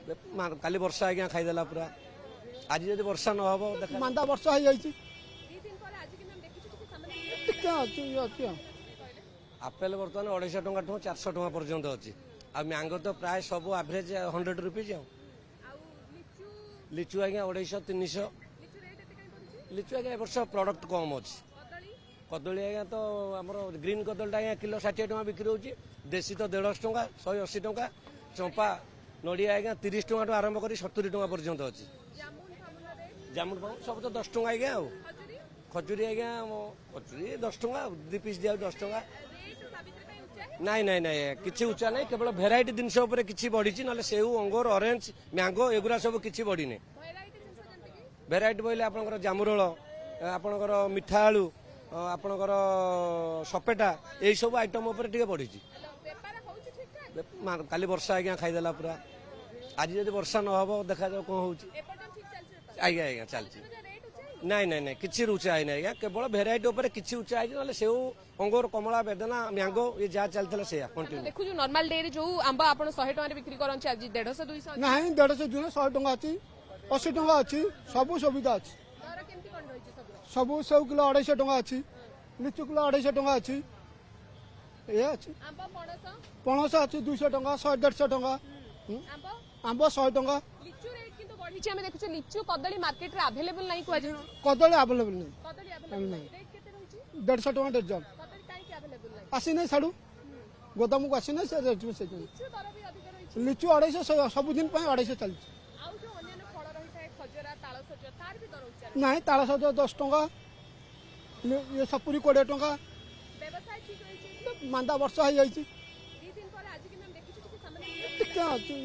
काली वर्षा आज्ञा खाईदेला पूरा आज जब वर्षा न हो देखा मांदा वर्षा हो जाए आपेल बर्तमान 250 टଙ୍କା 400 टଙ୍କା पर्यंत अच्छी आ मैंगो तो प्राय सब एवरेज 100 रुपीज लिचु आज्ञा 250 300 लिचु आज्ञा वर्ष प्रडक्ट कम अच्छी कदली आज्ञा तो आम ग्रीन कदलटा आज्ञा किलो 60 टଙ୍କା बिक्री होची देशी तो 150 टଙ୍କା 180 टଙ୍କା चंपा नड़िया आज्ञा 30 टଙ୍କା आरंभ कर 70 टଙ୍କା पर्यंत अच्छी जामुन फामुन सब तो 10 टଙ୍କା आज्ञा खजुरी आज्ञा खजुरी 10 टଙ୍କା 2 पीस दिया 10 टଙ୍କା नाई नाई नाई किसी उच्चा नहीं केवल भेराइटी जिनस किसी बढ़ी ना सेऊ अंगूर ऑरेंज मैंगो एगुरा सब किसी बढ़ी नहीं भेराइटी बोले आपंकर जामुरोल आपंकर मिठा आलू आपंकर सपेटा यही सब आइटम टे बढ़ी काली वर्षा आज्ञा खाईदेला पूरा आज जब वर्षा न हो देखा जाओ कौन हो आज्ञा आज्ञा चलती नाई नाई नाई किसी उच्चा है आज्ञा केवल भेराइटी उपर किसी उच्चा है ना सेऊ अंगूर कमला बेदना मैंगो ये जहाँ चलता से कंटिन्यू देखु जो नॉर्मल डे रे जो आंबा आपण 100 टଙ୍କା रे बिक्री करन आज 150 200 नहीं 150 200 100 टଙ୍କା अच्छी 80 टଙ୍କା अच्छी सब सुविधा अच्छी दर केमती कोन रहिछि सब सब सब किलो 250 टଙ୍କା अच्छी लिचु किलो 250 टଙ୍କା अच्छी ये अच्छी आंबा पणस अच्छी 200 टଙ୍କା 100 150 टଙ୍କା आंबा 100 टଙ୍କା लिचु रेट किंतु बढ़ी छि हमें देखु लिचु कदली मार्केट रे अवेलेबल नहीं कुआ जे कदली अवेलेबल नहीं कदली अवेलेबल नहीं रेट केते रहिछि 150 टଙ୍କା दर्जन कदली काई के अवेलेबल नहीं आसी नहीं साड़ू गोदाम को आसी नहीं से रेट में से लिचु दर भी अधिक रहिछि लिचु 250 सब दिन 250 चलती आउ जो अन्य फल रही थाए खजरा ताल सज तार भी दर उच्चार नहीं ताल सज 10 टଙ୍କା ये सपुरी 20 टଙ୍କା व्यवसाय ठीक रहिछि मांदा वर्षा हो जाए 2 दिन पर आज कि हम देखिछु कि सामान्य क्या अच्छी